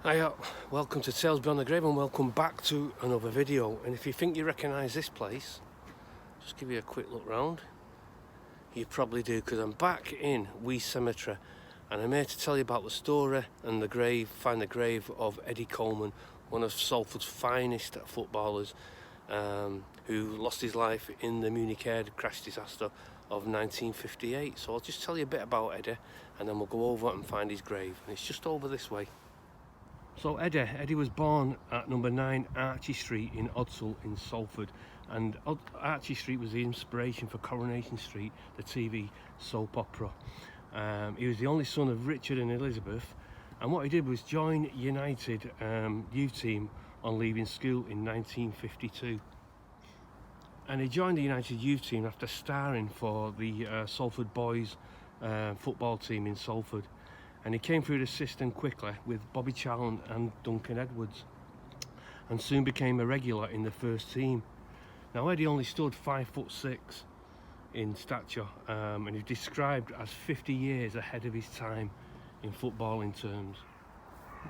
Hi, welcome to Tales Beyond the Grave and welcome back to another video. And if you think you recognise this place, just give you a quick look round. You probably do, because I'm back in Wee Cemetery and I'm here to tell you about the story and the grave, find the grave of Eddie Colman, one of Salford's finest footballers, who lost his life in the Munich air crash disaster of 1958. So I'll just tell you a bit about Eddie and then we'll go over and find his grave. And it's just over this way. So Eddie was born at number 9 Archie Street in Odsal in Salford, and Archie Street was the inspiration for Coronation Street, the TV soap opera. He was the only son of Richard and Elizabeth, and what he did was join United youth team on leaving school in 1952. And he joined the United youth team after starring for the Salford boys football team in Salford. And he came through the system quickly with Bobby Charlton and Duncan Edwards, and soon became a regular in the first team. Now Eddie only stood 5'6" in stature, and he's described as 50 years ahead of his time in footballing terms.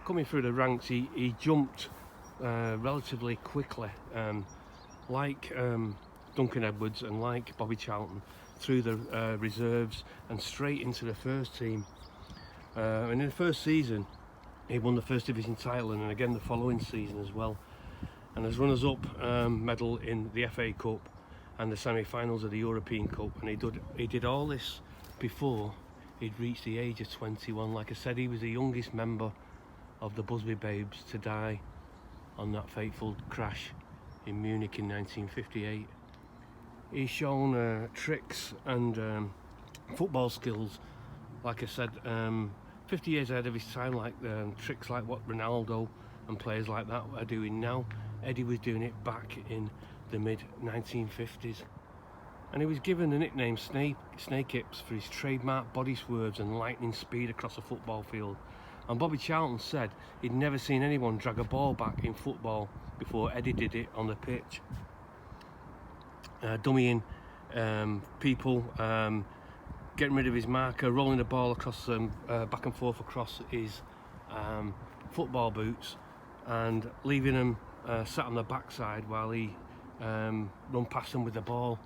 Coming through the ranks, he jumped relatively quickly, like Duncan Edwards and like Bobby Charlton, through the reserves and straight into the first team. And in the first season he won the first division title, and again the following season as well, and as runners-up medal in the FA Cup and the semi-finals of the European Cup. And he did all this before he'd reached the age of 21. Like I said, he was the youngest member of the Busby Babes to die on that fateful crash in Munich in 1958. He's shown tricks and football skills, like I said, 50 years ahead of his time, like tricks like what Ronaldo and players like that are doing now. Eddie was doing it back in the mid-1950s. And he was given the nickname Snake Hips for his trademark body swerves and lightning speed across a football field. And Bobby Charlton said he'd never seen anyone drag a ball back in football before Eddie did it on the pitch. Dummying people, getting rid of his marker, rolling the ball across back and forth across his football boots, and leaving him sat on the backside while he run past him with the ball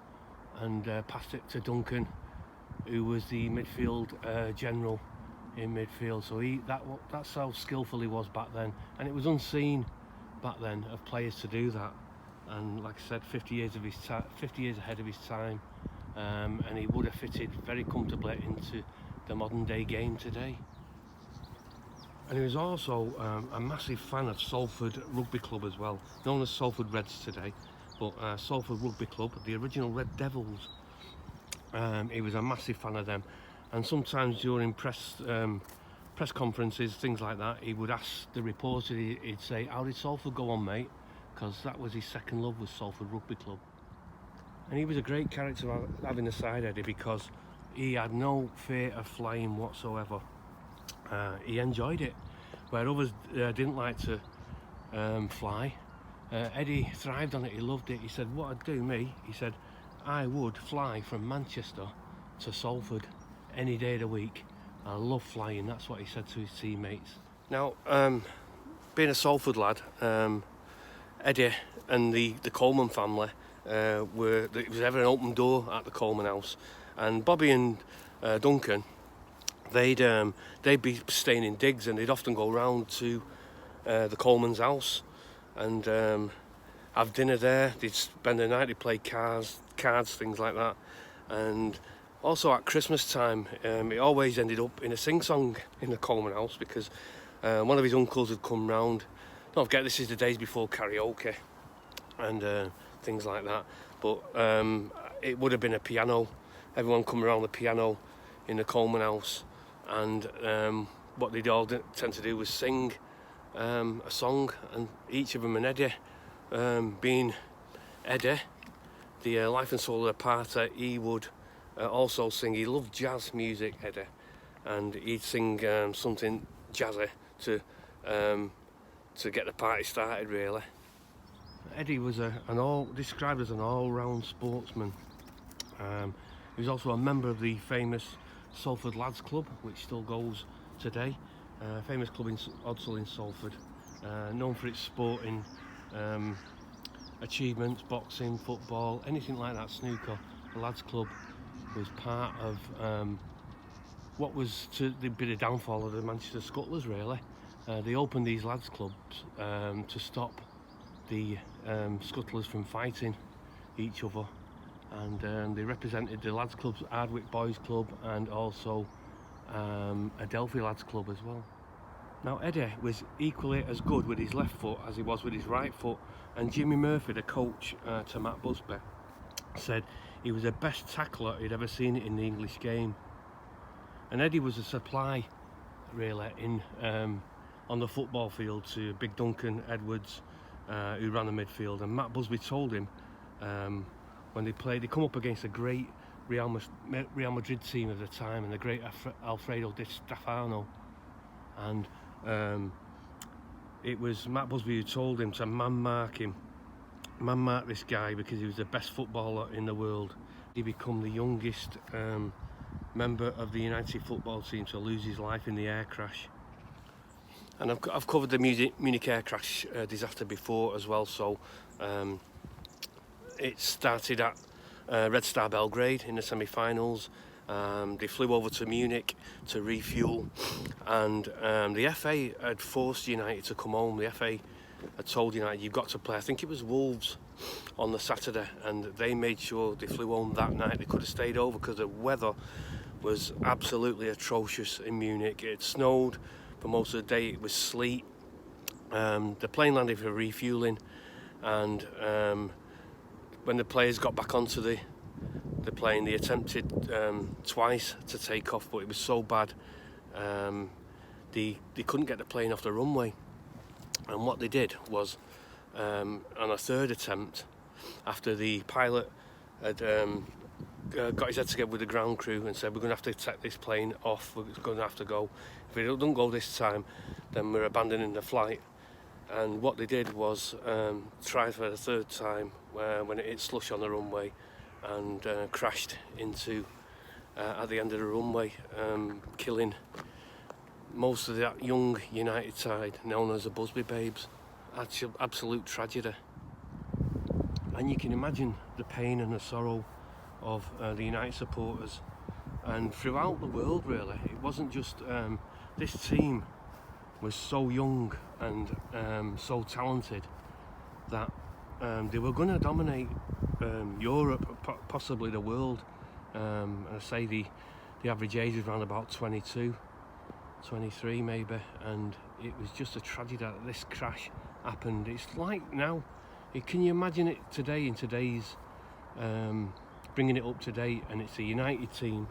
and passed it to Duncan, who was the midfield general in midfield. So that's how skillful he was back then, and it was unseen back then of players to do that. And like I said, 50 years ahead of his time. And he would have fitted very comfortably into the modern day game today. And he was also a massive fan of Salford Rugby Club as well, known as Salford Reds today, but Salford Rugby Club, the original Red Devils. He was a massive fan of them, and sometimes during press conferences, things like that, he would ask the reporter, he'd say, "How did Salford go on, mate?" Because that was his second love, was Salford Rugby Club. And he was a great character having aside, Eddie, because he had no fear of flying whatsoever. He enjoyed it, where others didn't like to fly. Eddie thrived on it, he loved it. He said, "What I'd do, me," he said, "I would fly from Manchester to Salford any day of the week. I love flying." That's what he said to his teammates. Now, being a Salford lad, Eddie and the Colman family, there was ever an open door at the Colman house, and Bobby and Duncan, they'd be staying in digs, and they'd often go round to the Colman's house and have dinner there. They'd spend the night, they'd play cards, things like that. And also at Christmas time, it always ended up in a sing-song in the Colman house, because one of his uncles had come round. Don't forget, this is the days before karaoke and things like that, but it would have been a piano, everyone come around the piano in the Colman house, and what they'd all tend to do was sing a song, and each of them, and Eddie, being Eddie, the life and soul of the party, he would also sing. He loved jazz music, Eddie, and he'd sing something jazzy to get the party started, really. Eddie was described as an all-round sportsman. He was also a member of the famous Salford Lads Club, which still goes today. famous club in Odsal in Salford, known for its sporting achievements, boxing, football, anything like that, snooker. The lads club was part of what was to be the downfall of the Manchester Scuttlers, really. They opened these lads clubs to stop the Scuttlers from fighting each other, and they represented the lads clubs, Ardwick Boys Club, and also Adelphi lads club as well. Now Eddie was equally as good with his left foot as he was with his right foot, and Jimmy Murphy, the coach to Matt Busby, said he was the best tackler he'd ever seen in the English game. And Eddie was a supply, really, in on the football field to Big Duncan Edwards, who ran the midfield. And Matt Busby told him when they come up against a great Real Madrid team of the time, and the great Alfredo Di Stefano, and it was Matt Busby who told him to man-mark this guy, because he was the best footballer in the world. He became the youngest member of the United football team to lose his life in the air crash. And I've covered the Munich air crash disaster before as well, so it started at Red Star Belgrade in the semi-finals. They flew over to Munich to refuel, and the FA had forced United to come home. The FA had told United, you've got to play, I think it was Wolves, on the Saturday, and they made sure they flew home that night. They could have stayed over because the weather was absolutely atrocious in Munich. It snowed for most of the day, it was sleet. The plane landed for refueling, and when the players got back onto the plane, they attempted twice to take off, but it was so bad they couldn't get the plane off the runway. And what they did was, on a third attempt, after the pilot had got his head together with the ground crew and said, we're going to have to take this plane off, we're going to have to go. If it doesn't go this time, then we're abandoning the flight. And what they did was try for the third time, when it hit slush on the runway and crashed into at the end of the runway, killing most of that young United side known as the Busby Babes. Absolute tragedy. And you can imagine the pain and the sorrow of the United supporters, and throughout the world, really. It wasn't just this team was so young and so talented that they were going to dominate Europe, possibly the world. And I say the average age was around about 22, 23 maybe, and it was just a tragedy that this crash happened. It's like now, can you imagine it today, in today's bringing it up to date, and it's a United team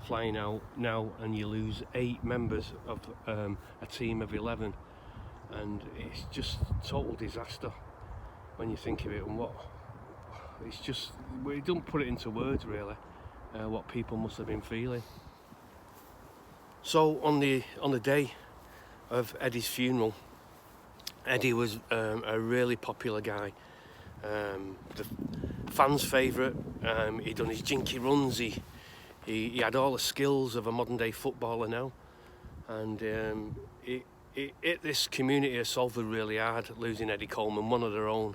flying out now, and you lose 8 members of a team of 11, and it's just total disaster when you think of it. And it's just, we don't put it into words really, what people must have been feeling. So on the day of Eddie's funeral, Eddie was a really popular guy, the fans' favourite. He'd done his jinky runs, he had all the skills of a modern day footballer now, and it hit this community of Salford really hard, losing Eddie Colman, one of their own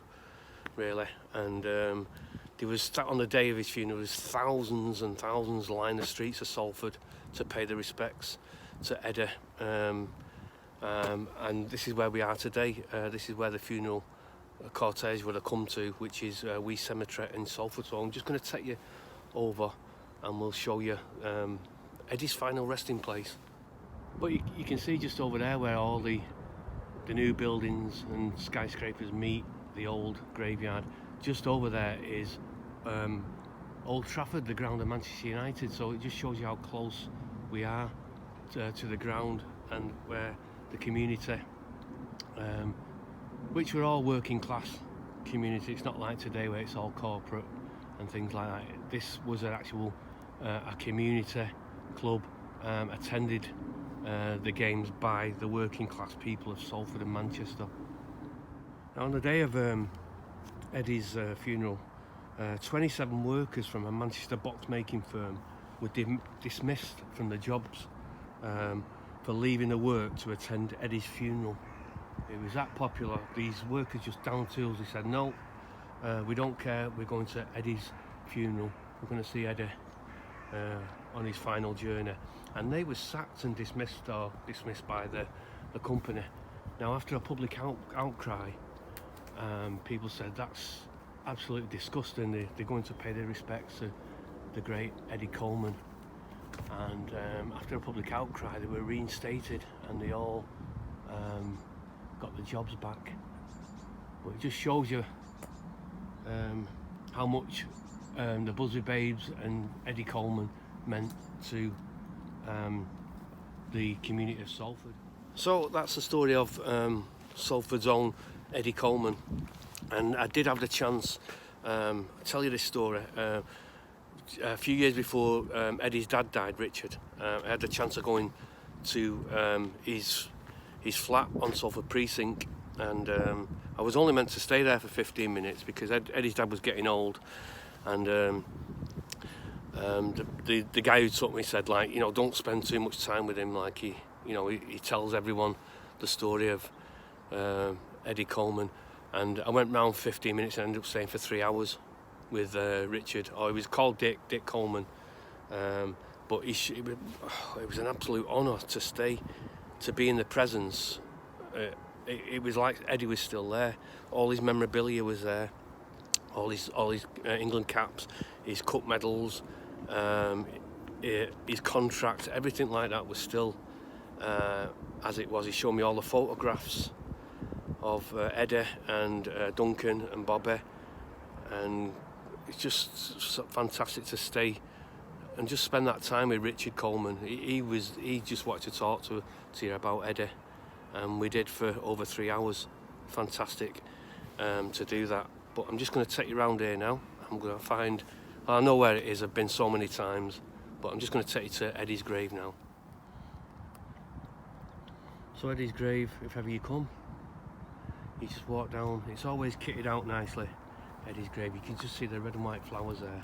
really. And there was, on the day of his funeral, there was thousands and thousands lined the streets of Salford to pay their respects to Eddie, and this is where we are today. This is where the funeral cortege would have come to, which is Wee Cemetery in Salford. So I'm just going to take you over and we'll show you Eddie's final resting place. But you can see just over there where all the new buildings and skyscrapers meet the old graveyard. Just over there is Old Trafford, the ground of Manchester United. So it just shows you how close we are to the ground, and where the community, which were all working class community. It's not like today where it's all corporate and things like that. This was an actual a community club, attended the games by the working class people of Salford and Manchester. Now, on the day of Eddie's funeral, 27 workers from a Manchester box making firm were dismissed from the jobs for leaving the work to attend Eddie's funeral. It was that popular. These workers just down tools. They said, no, we don't care. We're going to Eddie's funeral. We're going to see Eddie on his final journey. And they were sacked and dismissed by the company. Now, after a public outcry, people said that's absolutely disgusting. They're going to pay their respects to the great Eddie Colman. And after a public outcry, they were reinstated and they all got the jobs back. But it just shows you how much the Busby Babes and Eddie Colman meant to the community of Salford. So that's the story of Salford's own Eddie Colman. And I did have the chance to tell you this story. A few years before Eddie's dad died, Richard, I had the chance of going to his flat on Salford Precinct, and I was only meant to stay there for 15 minutes because Eddie's dad was getting old, and the guy who took me said, like, you know, don't spend too much time with him. Like he tells everyone the story of Eddie Colman, and I went round 15 minutes and ended up staying for 3 hours with Richard. He was called Dick Colman, but it was an absolute honour to stay, to be in the presence. It was like Eddie was still there. All his memorabilia was there, all his England caps, his cup medals, his contract, everything like that was still as it was. He showed me all the photographs of Eddie and Duncan and Bobby, and it's just so fantastic to stay and just spend that time with Richard Colman. He just wanted to talk to you about Eddie, and we did for over 3 hours. Fantastic to do that. But I'm just going to take you around here now. I'm going to find, I know where it is, I've been so many times, but I'm just going to take you to Eddie's grave now. So Eddie's grave, if ever you come, you just walk down. It's always kitted out nicely, Eddie's grave. You can just see the red and white flowers there.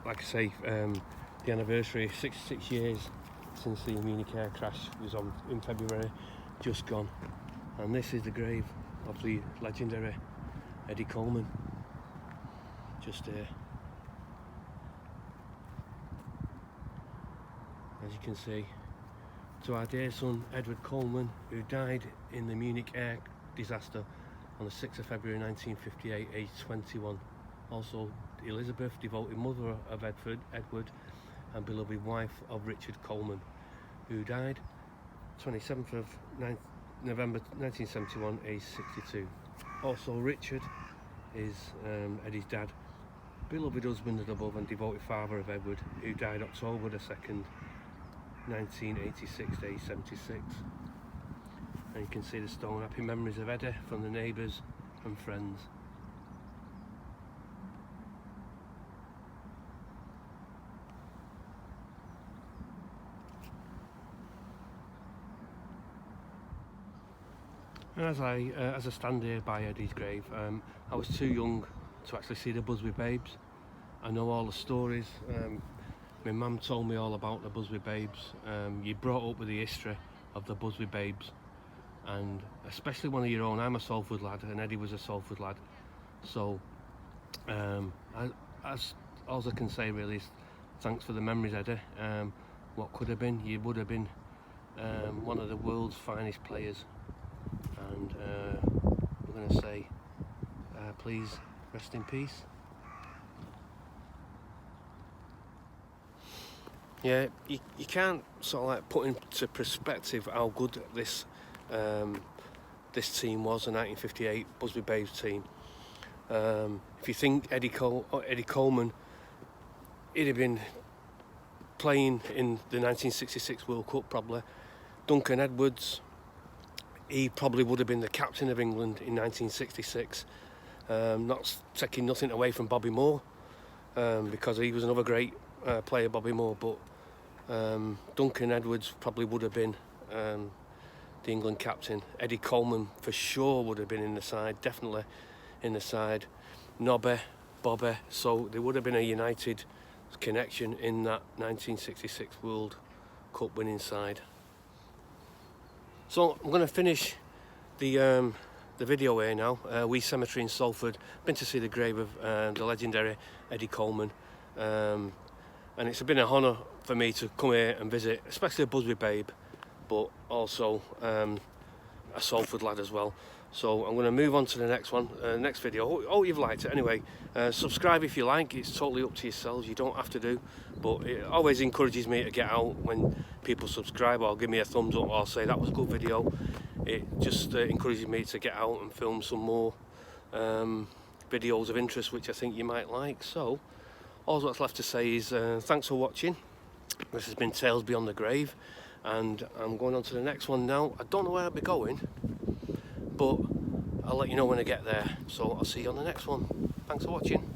Like I say, the anniversary, 66 years since the Munich air crash was on in February, just gone. And this is the grave of the legendary Eddie Colman, just here. As you can see, to our dear son Edward Colman, who died in the Munich air disaster on the 6th of February 1958, aged 21. Also Elizabeth, devoted mother of Edward and beloved wife of Richard Colman, who died 27th of November 1971, aged 62. Also Richard is Eddie's dad, beloved husband and above and devoted father of Edward, who died October the 2nd, 1986, age 76. And you can see the stone. Happy memories of Eddie from the neighbours and friends. And as I stand here by Eddie's grave, I was too young to actually see the Busby Babes. I know all the stories. My mum told me all about the Busby Babes. You brought up with the history of the Busby Babes, and especially one of your own. I'm a Salford lad, and Eddie was a Salford lad. So, all I can say really is thanks for the memories, Eddie. What could have been, you would have been one of the world's finest players. And we're going to say, please rest in peace. Yeah, you can't sort of like put into perspective how good this team was, the 1958 Busby Babes team. If you think Eddie Colman, he'd have been playing in the 1966 World Cup probably. Duncan Edwards, he probably would have been the captain of England in 1966. Not taking nothing away from Bobby Moore, because he was another great player, Bobby Moore, but Duncan Edwards probably would have been the England captain. Eddie Colman for sure would have been in the side, definitely in the side. Nobby, Bobby, so there would have been a united connection in that 1966 World Cup winning side. So I'm going to finish the video here now. Wee Cemetery in Salford. Been to see the grave of the legendary Eddie Colman, and it's been an honour for me to come here and visit, especially a Busby babe, but also a Salford lad as well. So I'm going to move on to the next one, next video. Hope you've liked it. Anyway, subscribe if you like. It's totally up to yourselves. You don't have to do, but it always encourages me to get out when people subscribe or give me a thumbs up or say that was a good video. It just encourages me to get out and film some more videos of interest, which I think you might like. So all that's left to say is thanks for watching. This has been Tales Beyond the Grave, and I'm going on to the next one now. I don't know where I'll be going, but I'll let you know when I get there. So I'll see you on the next one. Thanks for watching.